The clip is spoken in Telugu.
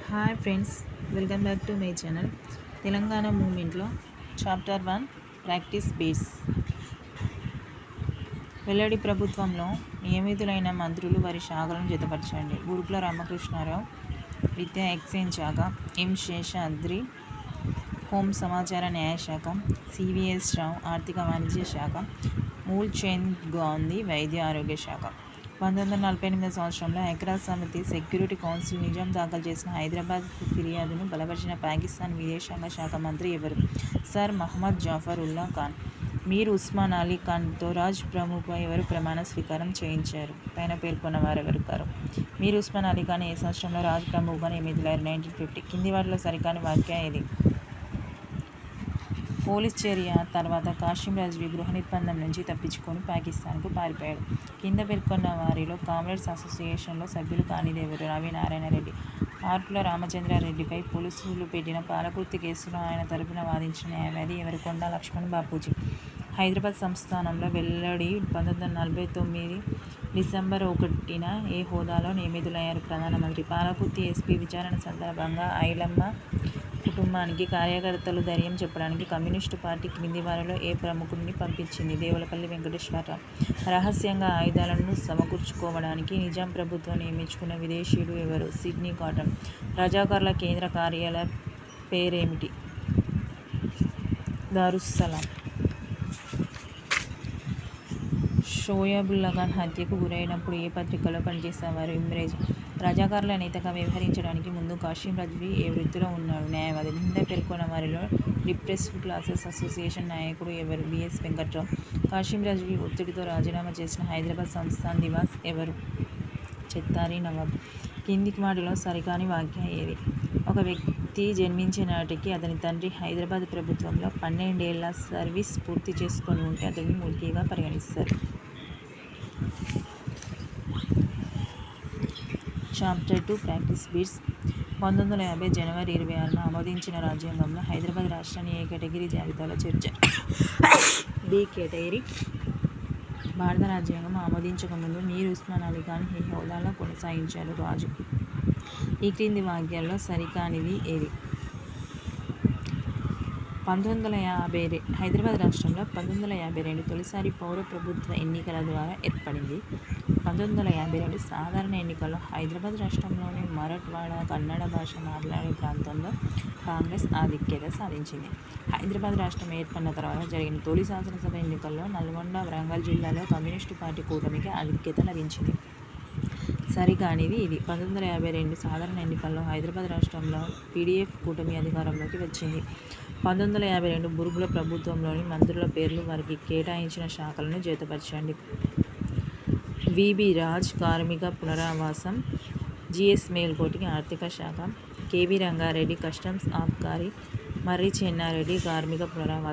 Hi friends, welcome back to my channel. Telangana మూమెంట్లో చాప్టర్ 1 ప్రాక్టీస్ బేస్. వెల్లడి ప్రభుత్వంలో నియమితులైన మంత్రులు వారి శాఖలను జతపరచండి. గురుకుల రామకృష్ణారావు విద్యా ఎక్సైజ్ శాఖ, ఎం శేషాద్రి హోం సమాచార న్యాయశాఖ, సివిఎస్ రావు ఆర్థిక వాణిజ్య శాఖ, మూల్ చంద్ గాంధీ వైద్య ఆరోగ్య శాఖ. 1948 సంవత్సరంలో ఐక్యరాజ్య సమితి సెక్యూరిటీ కౌన్సిల్ నిజాం దాఖలు చేసిన హైదరాబాద్ ఫిర్యాదును బలపరిచిన పాకిస్తాన్ విదేశాంగ శాఖ మంత్రి ఎవరు? సర్ మహమ్మద్ జాఫర్ ఉల్లా ఖాన్. మీర్ ఉస్మాన్ అలీ ఖాన్తో రాజ్ ప్రముఖపై ఎవరు ప్రమాణ స్వీకారం చేయించారు? పైన పేర్కొన్న వారెవరు కారు? మీర్ ఉస్మాన్ అలీ ఖాన్ ఏ సంవత్సరంలో రాజ్ ప్రముఖగా నియమితులయ్యారు? 1950. కింది వాటిలో సరికాని వాక్య ఏది? పోలీస్ చర్య తర్వాత కాసిం రిజ్వీ గృహ నిర్బంధం నుంచి తప్పించుకొని పాకిస్తాన్కు పారిపోయాడు. కింద పేర్కొన్న వారిలో కామ్రేడ్స్ అసోసియేషన్లో సభ్యులు కానిది ఎవరు? రవి నారాయణ రెడ్డి. ఆర్కుల రామచంద్రారెడ్డిపై పోలీసులు పెట్టిన పాలకుర్తి కేసులో ఆయన తరపున వాదించిన న్యాయవాది ఎవరు? కొండా లక్ష్మణ్ బాపూజీ. హైదరాబాద్ సంస్థానంలో వెల్లడి 1949 డిసెంబర్ 1న ఏ హోదాలో నియమితులయ్యారు? ప్రధానమంత్రి. పాలకుర్తి ఎస్పీ విచారణ సందర్భంగా ఐలమ్మ కుటుంబానికి కార్యకర్తలు ధైర్యం చెప్పడానికి కమ్యూనిస్టు పార్టీ క్రింది వారిలో ఏ ప్రముఖుడిని పంపించింది? దేవులపల్లి వెంకటేశ్వరరావు. రహస్యంగా ఆయుధాలను సమకూర్చుకోవడానికి నిజాం ప్రభుత్వం నియమించుకున్న విదేశీయుడు ఎవరు? Sydney cotton. రజాకార్ల కేంద్ర కార్యాలయ పేరేమిటి? దారుస్సలాం. షోయబుల్లా ఖాన్ హత్యకు గురైనప్పుడు ఏ పత్రికలో పనిచేసేవారు? ఇమ్రేజ్. రజాకార్ల నేతగా వ్యవహరించడానికి ముందు కాసిం రిజ్వీ ఏ వృత్తిలో ఉన్నాడు? న్యాయవాది. కింద పేర్కొన్న వారిలో రిప్రెస్డ్ క్లాసెస్ అసోసియేషన్ నాయకుడు ఎవరు? బిఎస్ వెంకట్రావు. కాసిం రిజ్వీ ఒత్తిడితో రాజీనామా చేసిన హైదరాబాద్ సంస్థాన్ నివాస్ ఎవరు? చెత్తారి నవాబ్. కింది వాటిలో సరికాని వాక్య ఏది? ఒక వ్యక్తి జన్మించే నాటికి అతని తండ్రి హైదరాబాద్ ప్రభుత్వంలో 12 ఏళ్ల సర్వీస్ పూర్తి చేసుకొని ఉంటే అతడిని ముల్కీగా పరిగణిస్తారు. Chapter 2 practice bits. 1950 జనవరి 26న ఆమోదించిన రాజ్యాంగంలో హైదరాబాద్ రాష్ట్రాన్ని ఏ కేటగిరీ జాబితాలో చేర్చారు? B category. భారత రాజ్యాంగం ఆమోదించకముందు మీర్ ఉస్మాన్ అలీ ఖాన్ ఏ హోదాలో కొనసాగించారు? రాజు. ఈ క్రింది వాక్యాల్లో సరికానిది ఏది? 1950 హైదరాబాద్ రాష్ట్రంలో 1952 తొలిసారి పౌర ప్రభుత్వ ఎన్నికల ద్వారా ఏర్పడింది. 1952 సాధారణ ఎన్నికల్లో హైదరాబాద్ రాష్ట్రంలోని మరాఠ్వాడ కన్నడ భాష మాట్లాడే ప్రాంతంలో కాంగ్రెస్ ఆధిక్యత సాధించింది. హైదరాబాద్ రాష్ట్రం ఏర్పడిన తర్వాత జరిగిన తొలి శాసనసభ ఎన్నికల్లో నల్గొండ, వరంగల్ జిల్లాలో కమ్యూనిస్టు పార్టీ కూటమికి ఆధిక్యత లభించింది. సరికానిది ఇది. 1952 సాధారణ ఎన్నికల్లో హైదరాబాద్ రాష్ట్రంలో పీడీఎఫ్ కూటమి అధికారంలోకి వచ్చింది. 1952 బురుగుల ప్రభుత్వంలోని మంత్రుల పేర్లు వారికి కేటాయించిన శాఖలను జతపరచండి. విబి రాజ్ కార్మిక పునరావాసం, జిఎస్ మేల్కోటికి ఆర్థిక శాఖ, కెవి రంగారెడ్డి కస్టమ్స్ ఆబ్కారీ, మర్రి చెన్నారెడ్డి కార్మిక పునరావాసం.